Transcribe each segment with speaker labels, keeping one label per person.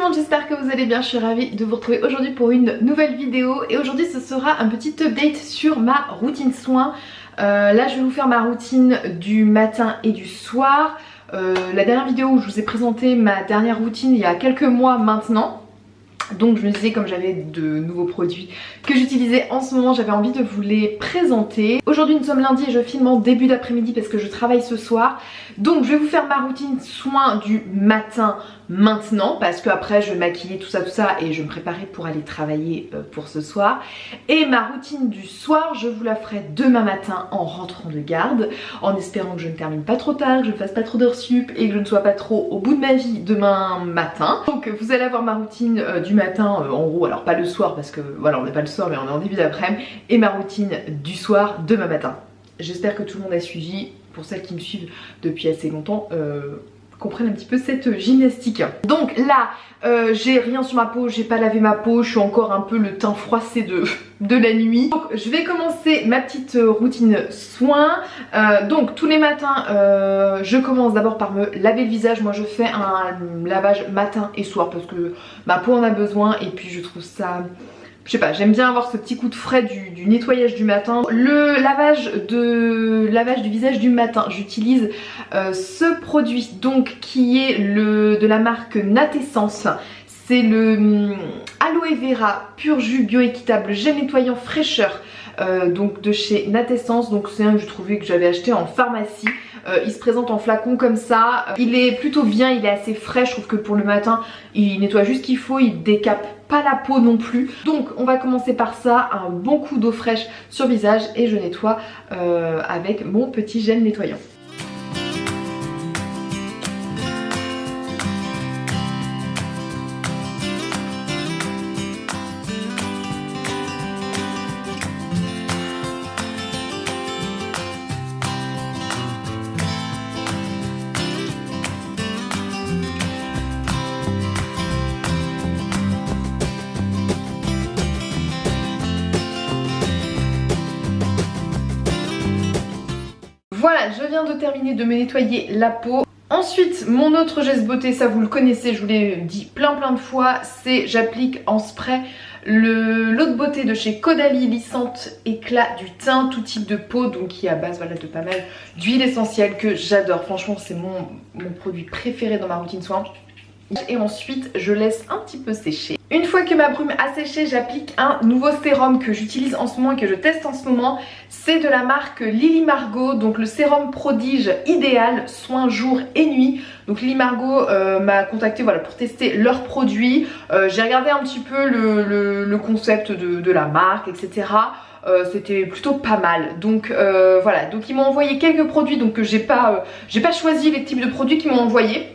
Speaker 1: monde, j'espère que vous allez bien, je suis ravie de vous retrouver aujourd'hui pour une nouvelle vidéo. Et aujourd'hui ce sera un petit update sur ma routine soins. Là je vais vous faire ma routine du matin et du soir. La dernière vidéo où je vous ai présenté ma dernière routine il y a quelques mois maintenant. Donc je me disais, comme j'avais de nouveaux produits que j'utilisais en ce moment, j'avais envie de vous les présenter. Aujourd'hui nous sommes lundi et je filme en début d'après-midi parce que je travaille ce soir. Donc je vais vous faire ma routine soin du matin maintenant, parce que après je vais maquiller tout ça et je vais me préparer pour aller travailler pour ce soir. Et ma routine du soir, je vous la ferai demain matin en rentrant de garde, en espérant que je ne termine pas trop tard, que je ne fasse pas trop d'heures sup et que je ne sois pas trop au bout de ma vie demain matin. Donc vous allez avoir ma routine du matin en gros, alors pas le soir parce que voilà on n'est pas le soir mais on est en début d'après-midi, et ma routine du soir demain matin. J'espère que tout le monde a suivi. Pour celles qui me suivent depuis assez longtemps, comprennent un petit peu cette gymnastique. Donc là j'ai rien sur ma peau, j'ai pas lavé ma peau, je suis encore un peu le teint froissé de la nuit. Donc je vais commencer ma petite routine soins. Donc tous les matins je commence d'abord par me laver le visage. Moi je fais un lavage matin et soir parce que ma peau en a besoin et puis je trouve ça... Je sais pas, j'aime bien avoir ce petit coup de frais du nettoyage du matin. Le lavage du visage du matin, j'utilise ce produit donc qui est de la marque Natessence. C'est le Aloe Vera Pur Jus Bioéquitable Gel Nettoyant Fraîcheur donc de chez Natessence. Donc c'est un que je trouvais que j'avais acheté en pharmacie. Il se présente en flacon comme ça. Il est plutôt bien, il est assez frais. Je trouve que pour le matin il nettoie juste ce qu'il faut, il décape pas la peau non plus. Donc on va commencer par ça, un bon coup d'eau fraîche sur le visage et je nettoie avec mon petit gel nettoyant. Voilà, je viens de terminer de me nettoyer la peau. Ensuite, mon autre geste beauté, ça vous le connaissez, je vous l'ai dit plein de fois, c'est j'applique en spray l'eau de beauté de chez Caudalie Lissante Éclat du teint, tout type de peau, donc qui est à base voilà, de pas mal d'huile essentielle que j'adore. Franchement, c'est mon produit préféré dans ma routine soin. Et ensuite, je laisse un petit peu sécher. Une fois que ma brume a séché, j'applique un nouveau sérum que j'utilise en ce moment et que je teste en ce moment. C'est de la marque Lily Margot, donc le sérum prodige idéal, soin jour et nuit. Donc Lily Margot m'a contacté voilà, pour tester leurs produits. J'ai regardé un petit peu le concept de la marque, etc. C'était plutôt pas mal. Donc voilà, donc ils m'ont envoyé quelques produits, donc j'ai pas choisi les types de produits qu'ils m'ont envoyés.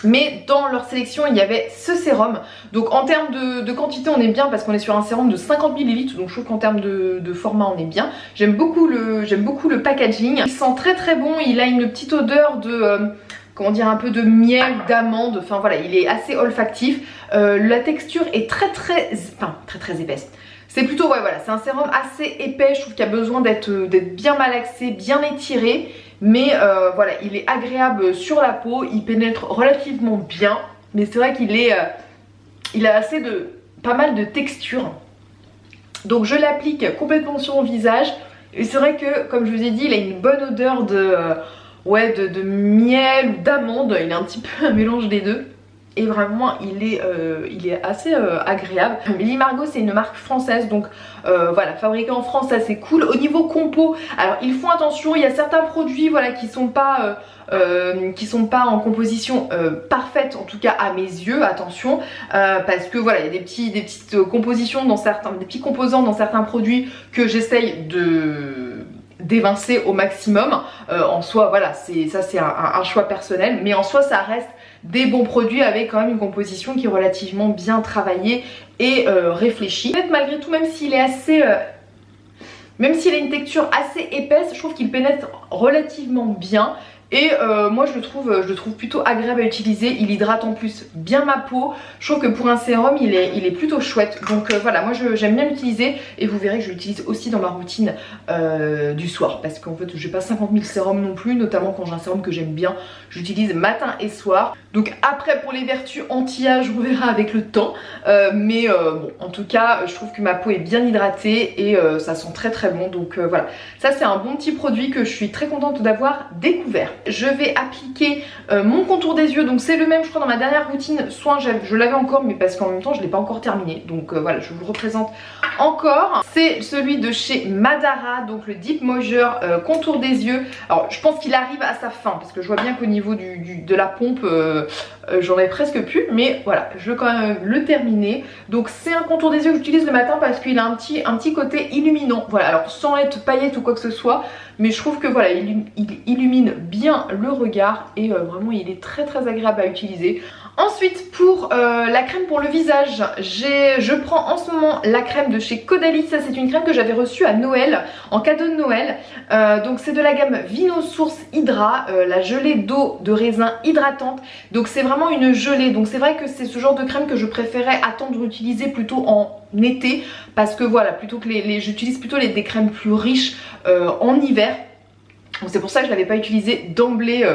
Speaker 1: Mais dans leur sélection il y avait ce sérum. Donc en termes de quantité on est bien parce qu'on est sur un sérum de 50 ml. Donc je trouve qu'en termes de format on est bien. J'aime beaucoup le packaging. Il sent très bon, il a une petite odeur de... comment dire, un peu de miel, d'amande. Enfin voilà, il est assez olfactif. La texture est très épaisse. C'est plutôt, ouais voilà, c'est un sérum assez épais. Je trouve qu'il a besoin d'être bien malaxé, bien étiré. Mais voilà, il est agréable sur la peau, il pénètre relativement bien. Mais c'est vrai qu'il il a pas mal de texture. Donc je l'applique complètement sur mon visage. Et c'est vrai que, comme je vous ai dit, il a une bonne odeur de miel ou d'amande. Il a un petit peu un mélange des deux. Et vraiment il est assez agréable. Lily Margot c'est une marque française, donc voilà, fabriqué en France, ça c'est cool. Au niveau compo, alors ils font attention, il y a certains produits voilà qui sont pas en composition parfaite, en tout cas à mes yeux, attention, parce que voilà, il y a des petites compositions dans des petits composants dans certains produits que j'essaye d'évincer au maximum. En soi voilà, ça c'est un choix personnel, mais en soi ça reste des bons produits avec quand même une composition qui est relativement bien travaillée et réfléchie. En fait, malgré tout, même s'il est assez... même s'il a une texture assez épaisse, je trouve qu'il pénètre relativement bien. et moi je le trouve plutôt agréable à utiliser. Il hydrate en plus bien ma peau. Je trouve que pour un sérum il est plutôt chouette. Donc voilà, moi j'aime bien l'utiliser et vous verrez que je l'utilise aussi dans ma routine du soir, parce qu'en fait j'ai pas 50 000 sérums non plus, notamment quand j'ai un sérum que j'aime bien, j'utilise matin et soir. Donc après pour les vertus anti-âge on verra avec le temps, mais bon en tout cas je trouve que ma peau est bien hydratée et ça sent très très bon. Donc voilà, ça c'est un bon petit produit que je suis très contente d'avoir découvert. Je vais appliquer mon contour des yeux, donc c'est le même je crois dans ma dernière routine soin, je l'avais encore mais parce qu'en même temps je l'ai pas encore terminé, donc voilà je vous le représente encore. C'est celui de chez Madara, donc le Deep Moisture contour des yeux. Alors je pense qu'il arrive à sa fin parce que je vois bien qu'au niveau de la pompe j'en ai presque plus, mais voilà je veux quand même le terminer. Donc c'est un contour des yeux que j'utilise le matin parce qu'il a un petit côté illuminant, voilà, alors sans être paillette ou quoi que ce soit, mais je trouve que voilà il illumine bien le regard et vraiment il est très très agréable à utiliser. Ensuite pour la crème pour le visage, je prends en ce moment la crème de chez Caudalie. Ça c'est une crème que j'avais reçue à Noël, en cadeau de Noël. Donc c'est de la gamme Vino Source Hydra, la gelée d'eau de raisin hydratante. Donc c'est vraiment une gelée, donc c'est vrai que c'est ce genre de crème que je préférais attendre d'utiliser plutôt en été, parce que voilà, plutôt que j'utilise plutôt des crèmes plus riches en hiver. Donc c'est pour ça que je ne l'avais pas utilisé d'emblée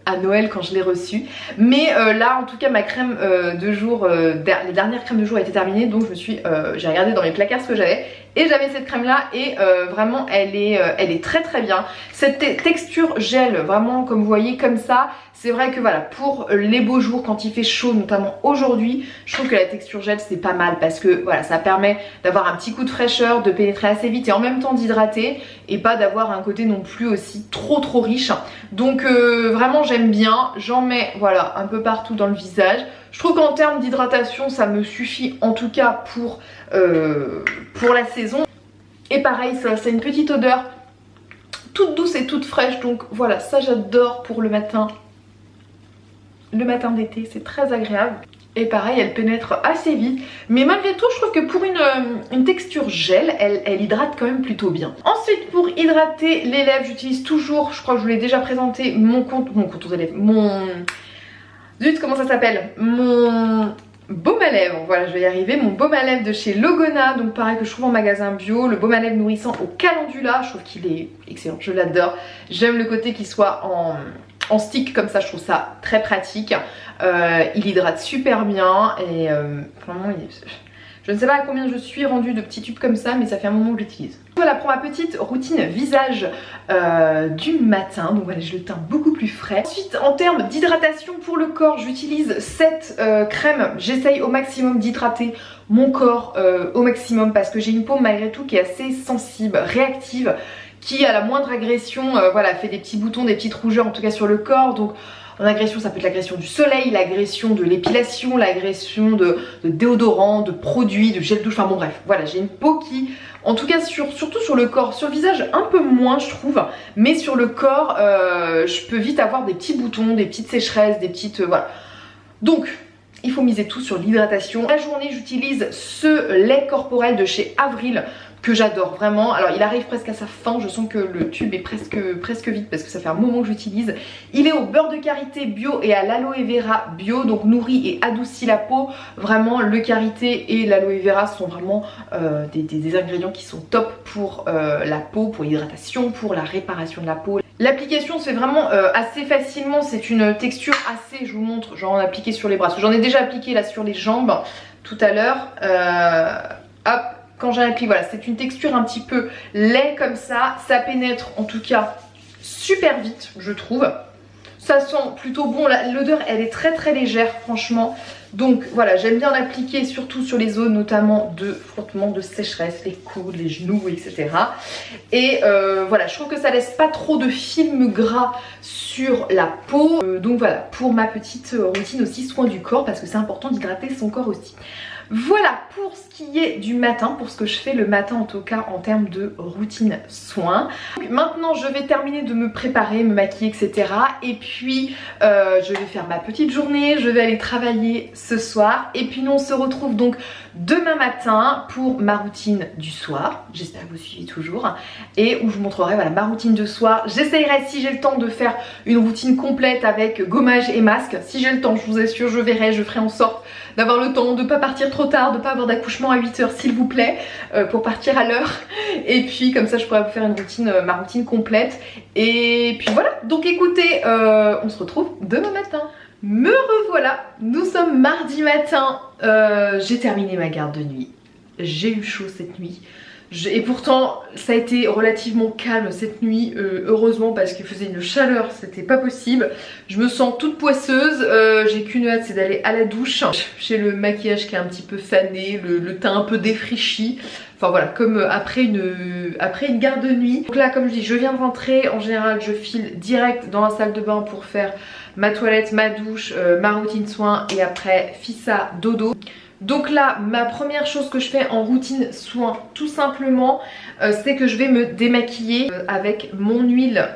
Speaker 1: à Noël quand je l'ai reçue, mais là en tout cas ma crème de jour, les dernières crèmes de jour étaient terminées, donc j'ai regardé dans mes placards ce que j'avais et j'avais cette crème là et vraiment elle est très très bien. Cette texture gel, vraiment comme vous voyez comme ça, c'est vrai que voilà pour les beaux jours quand il fait chaud, notamment aujourd'hui, je trouve que la texture gel c'est pas mal parce que voilà ça permet d'avoir un petit coup de fraîcheur, de pénétrer assez vite et en même temps d'hydrater et pas d'avoir un côté non plus aussi trop riche. Donc vraiment j'aime bien, j'en mets voilà un peu partout dans le visage. Je trouve qu'en termes d'hydratation ça me suffit en tout cas pour la saison. Et pareil ça a une petite odeur toute douce et toute fraîche, donc voilà ça j'adore pour le matin d'été, c'est très agréable. Et pareil elle pénètre assez vite, mais malgré tout je trouve que pour une texture gel elle hydrate quand même plutôt bien. Ensuite pour hydrater les lèvres j'utilise toujours, je crois que je vous l'ai déjà présenté, mon contour des lèvres, zut comment ça s'appelle, mon baume à lèvres, voilà je vais y arriver, mon baume à lèvres de chez Logona, donc pareil que je trouve en magasin bio, le baume à lèvres nourrissant au calendula, je trouve qu'il est excellent, je l'adore, j'aime le côté qu'il soit en stick comme ça, je trouve ça très pratique, il hydrate super bien et vraiment je ne sais pas à combien je suis rendue de petits tubes comme ça, mais ça fait un moment que j'utilise. Voilà pour ma petite routine visage du matin, donc voilà je le teins beaucoup plus frais. Ensuite en termes d'hydratation pour le corps, j'utilise cette crème, j'essaye au maximum d'hydrater mon corps au maximum parce que j'ai une peau malgré tout qui est assez sensible, réactive, qui à la moindre agression voilà fait des petits boutons, des petites rougeurs en tout cas sur le corps. Donc en agression ça peut être l'agression du soleil, l'agression de l'épilation, l'agression de déodorants, de produits, de gel douche, enfin bon bref voilà j'ai une peau qui en tout cas surtout sur le corps, sur le visage un peu moins je trouve, mais sur le corps je peux vite avoir des petits boutons, des petites sécheresses, des petites voilà. Donc il faut miser tout sur l'hydratation. La journée j'utilise ce lait corporel de chez Avril que j'adore vraiment. Alors il arrive presque à sa fin, je sens que le tube est presque vide parce que ça fait un moment que j'utilise. Il est au beurre de karité bio et à l'aloe vera bio, donc nourrit et adoucit la peau. Vraiment le karité et l'aloe vera sont vraiment des ingrédients qui sont top pour la peau, pour l'hydratation, pour la réparation de la peau. L'application se fait vraiment assez facilement, c'est une texture assez, je vous montre, j'en ai appliqué sur les bras, parce que j'en ai déjà appliqué là sur les jambes tout à l'heure, hop, quand j'en applique, voilà, c'est une texture un petit peu lait comme ça pénètre en tout cas super vite je trouve, ça sent plutôt bon, l'odeur elle est très légère franchement, donc voilà j'aime bien l'appliquer surtout sur les zones notamment de frottement, de sécheresse, les coudes, les genoux etc. Et voilà je trouve que ça laisse pas trop de film gras sur la peau, donc voilà pour ma petite routine aussi soin du corps parce que c'est important d'hydrater son corps aussi. Voilà pour ce qui est du matin, pour ce que je fais le matin en tout cas en termes de routine soins. Donc, maintenant je vais terminer de me préparer, me maquiller etc. Et puis je vais faire ma petite journée, je vais aller travailler ce soir. Et puis nous on se retrouve donc demain matin pour ma routine du soir. J'espère que vous suivez toujours. Et où je vous montrerai voilà, ma routine de soir. J'essayerai si j'ai le temps de faire une routine complète avec gommage et masque. Si j'ai le temps, je vous assure, je verrai, je ferai en sorte d'avoir le temps, de ne pas partir trop tard, de ne pas avoir d'accouchement à 8 h s'il vous plaît, pour partir à l'heure. Et puis comme ça je pourrai vous faire une routine, ma routine complète. Et puis voilà, donc écoutez, on se retrouve demain matin. Me revoilà, nous sommes mardi matin, j'ai terminé ma garde de nuit, j'ai eu chaud cette nuit. Et pourtant ça a été relativement calme cette nuit, heureusement parce qu'il faisait une chaleur, c'était pas possible. Je me sens toute poisseuse, j'ai qu'une hâte, c'est d'aller à la douche. J'ai le maquillage qui est un petit peu fané, le teint un peu défraîchi. Enfin voilà, comme après une garde de nuit. Donc là comme je dis, je viens de rentrer, en général je file direct dans la salle de bain pour faire ma toilette, ma douche, ma routine soins et après fissa dodo. Donc là, ma première chose que je fais en routine soins, tout simplement, c'est que je vais me démaquiller avec mon huile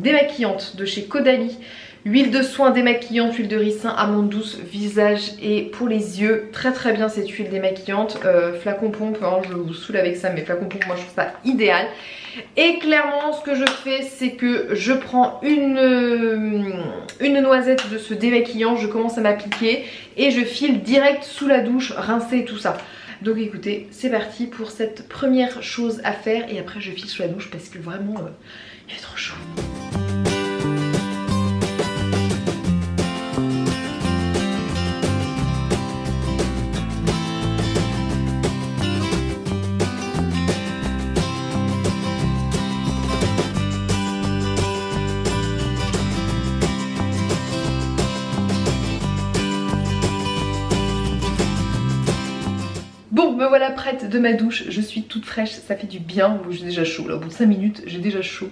Speaker 1: démaquillante de chez Caudalie. Huile de soin démaquillante, huile de ricin, amande douce, visage et pour les yeux. Très très bien cette huile démaquillante. Flacon pompe, hein, je vous saoule avec ça, mais flacon pompe, moi je trouve ça idéal. Et clairement ce que je fais, c'est que je prends une noisette de ce démaquillant, je commence à m'appliquer et je file direct sous la douche, rincer et tout ça. Donc écoutez, c'est parti pour cette première chose à faire et après je file sous la douche parce que vraiment il fait trop chaud. Bon, me voilà prête de ma douche, je suis toute fraîche, ça fait du bien. Bon, j'ai déjà chaud là, au bout de 5 minutes j'ai déjà chaud.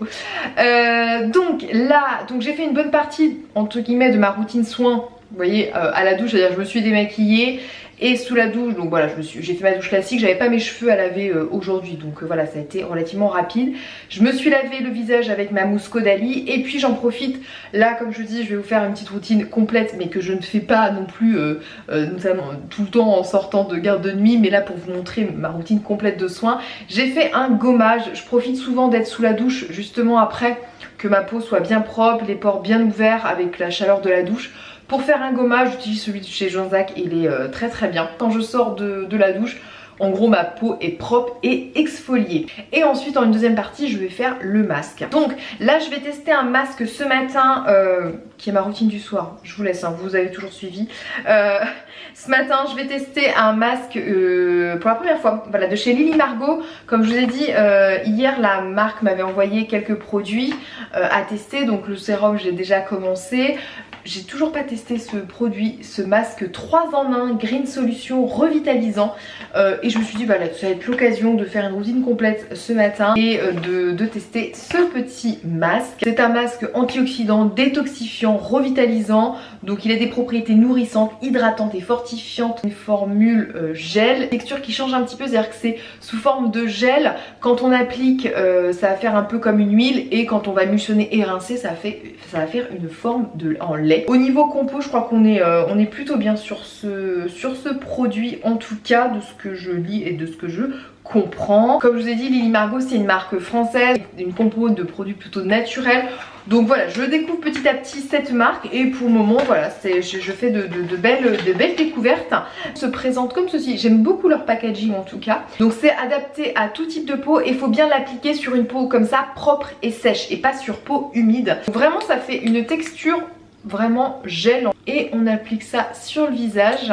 Speaker 1: Donc là, j'ai fait une bonne partie entre guillemets de ma routine soins. Vous voyez, à la douche, c'est-à-dire je me suis démaquillée et sous la douche, donc voilà, j'ai fait ma douche classique, j'avais pas mes cheveux à laver aujourd'hui, donc voilà, ça a été relativement rapide. Je me suis lavé le visage avec ma mousse Caudalie et puis j'en profite, là comme je vous dis, je vais vous faire une petite routine complète mais que je ne fais pas non plus notamment tout le temps en sortant de garde de nuit, mais là pour vous montrer ma routine complète de soins, j'ai fait un gommage. Je profite souvent d'être sous la douche justement après que ma peau soit bien propre, les pores bien ouverts avec la chaleur de la douche. Pour faire un gommage, j'utilise celui de chez Jonzac, il est très très bien. Quand je sors de la douche, en gros ma peau est propre et exfoliée. Et ensuite en une deuxième partie, je vais faire le masque. Donc là je vais tester un masque ce matin, qui est ma routine du soir. Je vous laisse, hein, vous avez toujours suivi. Ce matin je vais tester un masque pour la première fois, voilà, de chez Lily Margot. Comme je vous ai dit hier, la marque m'avait envoyé quelques produits à tester. Donc le sérum j'ai déjà commencé. J'ai toujours pas testé ce produit, ce masque 3 en 1 Green Solution revitalisant, et je me suis dit voilà, ça va être l'occasion de faire une routine complète ce matin et de tester ce petit masque. C'est un masque antioxydant, détoxifiant, revitalisant, donc il a des propriétés nourrissantes, hydratantes et fortifiantes. Une formule gel, texture qui change un petit peu, c'est-à-dire que c'est sous forme de gel. Quand on applique, ça va faire un peu comme une huile, et quand on va emulsionner et rincer, ça va faire une forme en lait. Au niveau compo, je crois qu'on est plutôt bien sur ce produit, en tout cas de ce que je lis et de ce que je comprends. Comme je vous ai dit, Lily Margot c'est une marque française, une compo de produits plutôt naturels. Donc voilà, je découvre petit à petit cette marque et pour le moment voilà, je fais de belles découvertes. Se présente comme ceci, j'aime beaucoup leur packaging en tout cas. Donc c'est adapté à tout type de peau et il faut bien l'appliquer sur une peau comme ça, propre et sèche, et pas sur peau humide. Donc vraiment ça fait une texture vraiment gel et on applique ça sur le visage.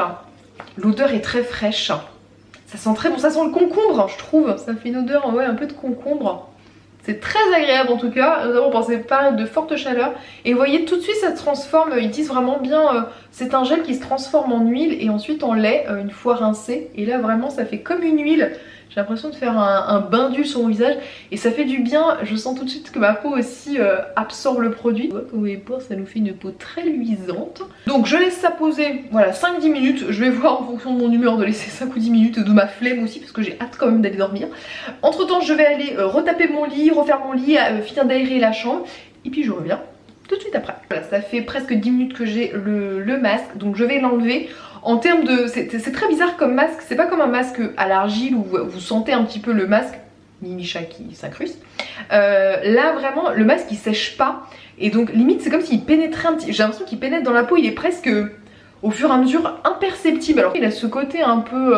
Speaker 1: L'odeur est très fraîche, ça sent très bon, ça sent le concombre je trouve, ça fait une odeur ouais, un peu de concombre. C'est très agréable en tout cas, nous avons pensé pas de forte chaleur et vous voyez tout de suite ça se transforme, ils disent vraiment bien, c'est un gel qui se transforme en huile et ensuite en lait une fois rincé, et là vraiment ça fait comme une huile. J'ai l'impression de faire un bain d'huile sur mon visage et ça fait du bien. Je sens tout de suite que ma peau aussi absorbe le produit. Comme vous pouvez voir, ça nous fait une peau très luisante. Donc je laisse ça poser, voilà, 5-10 minutes. Je vais voir en fonction de mon humeur de laisser 5 ou 10 minutes, de ma flemme aussi parce que j'ai hâte quand même d'aller dormir. Entre temps je vais aller retaper mon lit, refaire mon lit, finir d'aérer la chambre et puis je reviens tout de suite après. Voilà, ça fait presque 10 minutes que j'ai le masque, donc je vais l'enlever. En termes de... c'est très bizarre comme masque, c'est pas comme un masque à l'argile où vous sentez un petit peu le masque, Mimi chat qui s'incruste. Là vraiment le masque il sèche pas et donc limite c'est comme s'il pénétrait un petit... J'ai l'impression qu'il pénètre dans la peau, il est presque au fur et à mesure imperceptible. Alors il a ce côté un peu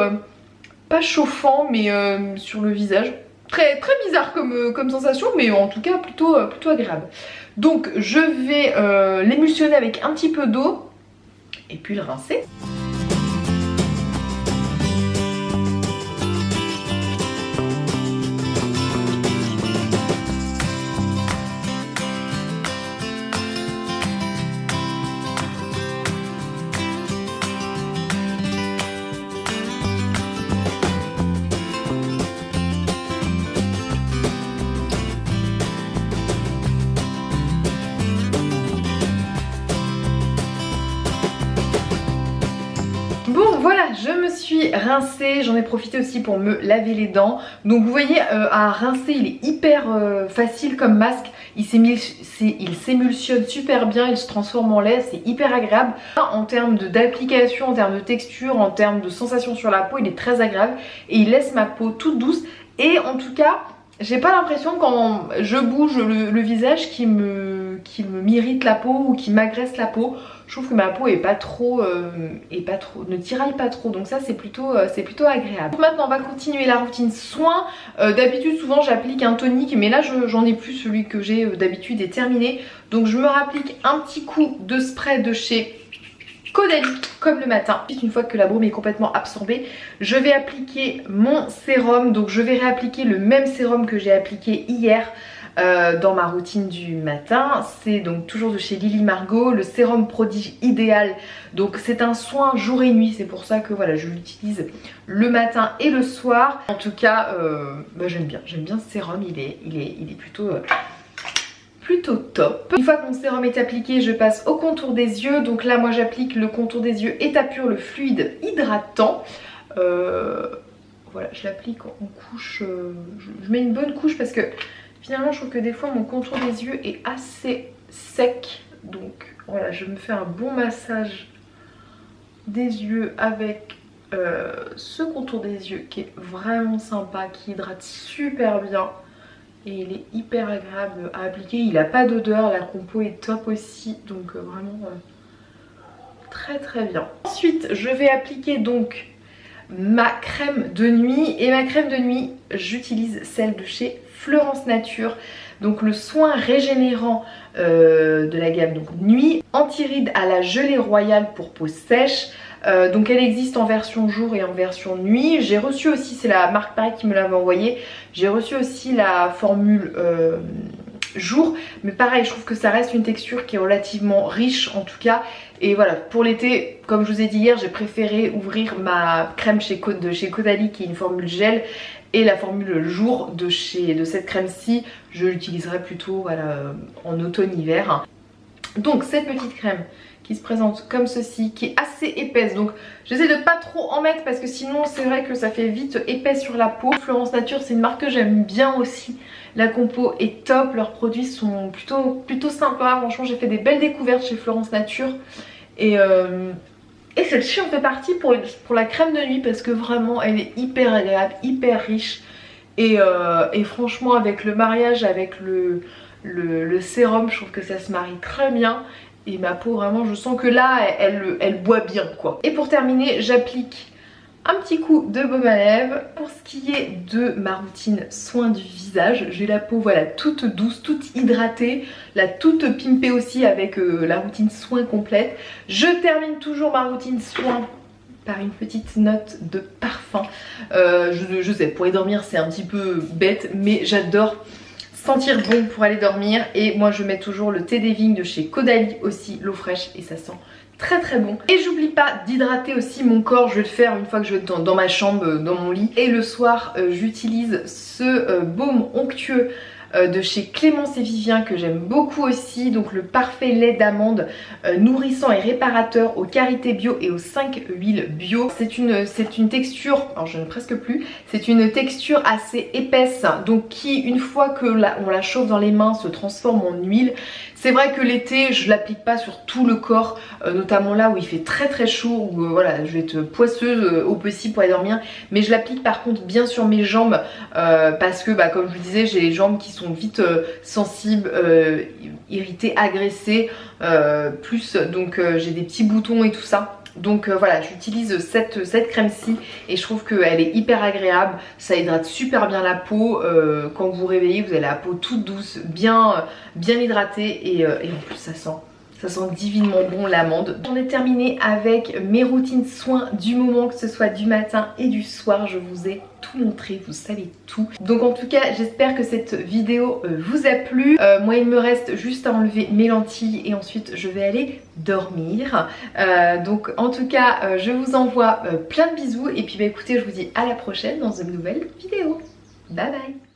Speaker 1: pas chauffant mais sur le visage. Très bizarre comme sensation mais en tout cas plutôt agréable. Donc je vais l'émulsionner avec un petit peu d'eau et puis le rincer. Bon voilà, je me suis rincée, j'en ai profité aussi pour me laver les dents. Donc vous voyez, à rincer il est hyper facile comme masque, il s'émulsionne super bien, il se transforme en lait, c'est hyper agréable. En termes d'application, en termes de texture, en termes de sensation sur la peau, il est très agréable et il laisse ma peau toute douce. Et en tout cas, j'ai pas l'impression quand je bouge le visage qu'il m'irrite la peau ou qu'il m'agresse la peau. Je trouve que ma peau est pas trop, ne tiraille pas trop, donc ça c'est plutôt agréable. Maintenant on va continuer la routine soins. D'habitude souvent j'applique un tonique, mais là j'en ai plus, celui que j'ai d'habitude est terminé. Donc je me rapplique un petit coup de spray de chez Caudalie comme le matin. Une fois que la baume est complètement absorbée, je vais appliquer mon sérum. Donc je vais réappliquer le même sérum que j'ai appliqué hier dans ma routine du matin. C'est donc toujours de chez Lily Margot, le sérum prodige idéal. Donc c'est un soin jour et nuit, c'est pour ça que voilà je l'utilise le matin et le soir. En tout cas j'aime bien ce sérum, il est plutôt top. Une fois que mon sérum est appliqué, je passe au contour des yeux. Donc là moi j'applique le contour des yeux État Pur, le fluide hydratant. Voilà, je l'applique en couche, je mets une bonne couche parce que finalement je trouve que des fois mon contour des yeux est assez sec. Donc voilà, je me fais un bon massage des yeux avec ce contour des yeux qui est vraiment sympa, qui hydrate super bien. Et il est hyper agréable à appliquer, il n'a pas d'odeur, la compo est top aussi, donc vraiment très bien. Ensuite je vais appliquer donc ma crème de nuit, et ma crème de nuit j'utilise celle de chez Florence Nature, donc le soin régénérant de la gamme donc nuit, anti-rides à la gelée royale pour peau sèche. Donc elle existe en version jour et en version nuit. J'ai reçu aussi, c'est la marque pareil qui me l'avait envoyé, j'ai reçu aussi la formule jour, mais pareil je trouve que ça reste une texture qui est relativement riche en tout cas. Et voilà, pour l'été, comme je vous ai dit hier, j'ai préféré ouvrir ma crème de chez Caudalie qui est une formule gel, et la formule jour de cette crème-ci je l'utiliserai plutôt voilà, en automne-hiver. Donc cette petite crème qui se présente comme ceci, qui est assez épaisse, donc j'essaie de pas trop en mettre parce que sinon c'est vrai que ça fait vite épais sur la peau. Florence Nature c'est une marque que j'aime bien aussi, la compo est top, leurs produits sont plutôt sympas, franchement j'ai fait des belles découvertes chez Florence Nature. Et celle-ci en fait partie pour la crème de nuit parce que vraiment elle est hyper agréable, hyper riche. Et franchement avec le mariage, avec le sérum, je trouve que ça se marie très bien. Et ma peau vraiment je sens que là elle boit bien quoi. Et pour terminer j'applique un petit coup de baume à lèvres. Pour ce qui est de ma routine soin du visage, j'ai la peau voilà toute douce, toute hydratée, la toute pimpée aussi avec la routine soin complète. Je termine toujours ma routine soin par une petite note de parfum. Je sais, pour aller dormir c'est un petit peu bête mais j'adore sentir bon pour aller dormir. Et moi je mets toujours le thé des vignes de chez Caudalie aussi, l'eau fraîche, et ça sent très bon. Et j'oublie pas d'hydrater aussi mon corps, je vais le faire une fois que je vais être dans ma chambre, dans mon lit. Et le soir j'utilise ce baume onctueux de chez Clémence et Vivien que j'aime beaucoup aussi. Donc le parfait lait d'amande nourrissant et réparateur aux karités bio et aux 5 huiles bio. C'est une texture, alors je n'ai presque plus, c'est une texture assez épaisse, donc qui une fois que on la chauffe dans les mains se transforme en huile. C'est vrai que l'été je l'applique pas sur tout le corps, notamment là où il fait très chaud, où voilà, je vais être poisseuse au possible pour aller dormir, mais je l'applique par contre bien sur mes jambes parce que comme je vous disais, j'ai les jambes qui sont vite sensibles, irritées, agressées, donc j'ai des petits boutons et tout ça. Donc voilà, j'utilise cette crème-ci et je trouve qu'elle est hyper agréable, ça hydrate super bien la peau, quand vous vous réveillez vous avez la peau toute douce, bien hydratée et en plus ça sent divinement bon l'amande. J'en ai terminé avec mes routines soins du moment, que ce soit du matin et du soir. Je vous ai tout montré, vous savez tout. Donc en tout cas j'espère que cette vidéo vous a plu. Moi il me reste juste à enlever mes lentilles et ensuite je vais aller dormir. Donc en tout cas je vous envoie plein de bisous et puis écoutez, je vous dis à la prochaine dans une nouvelle vidéo. Bye bye.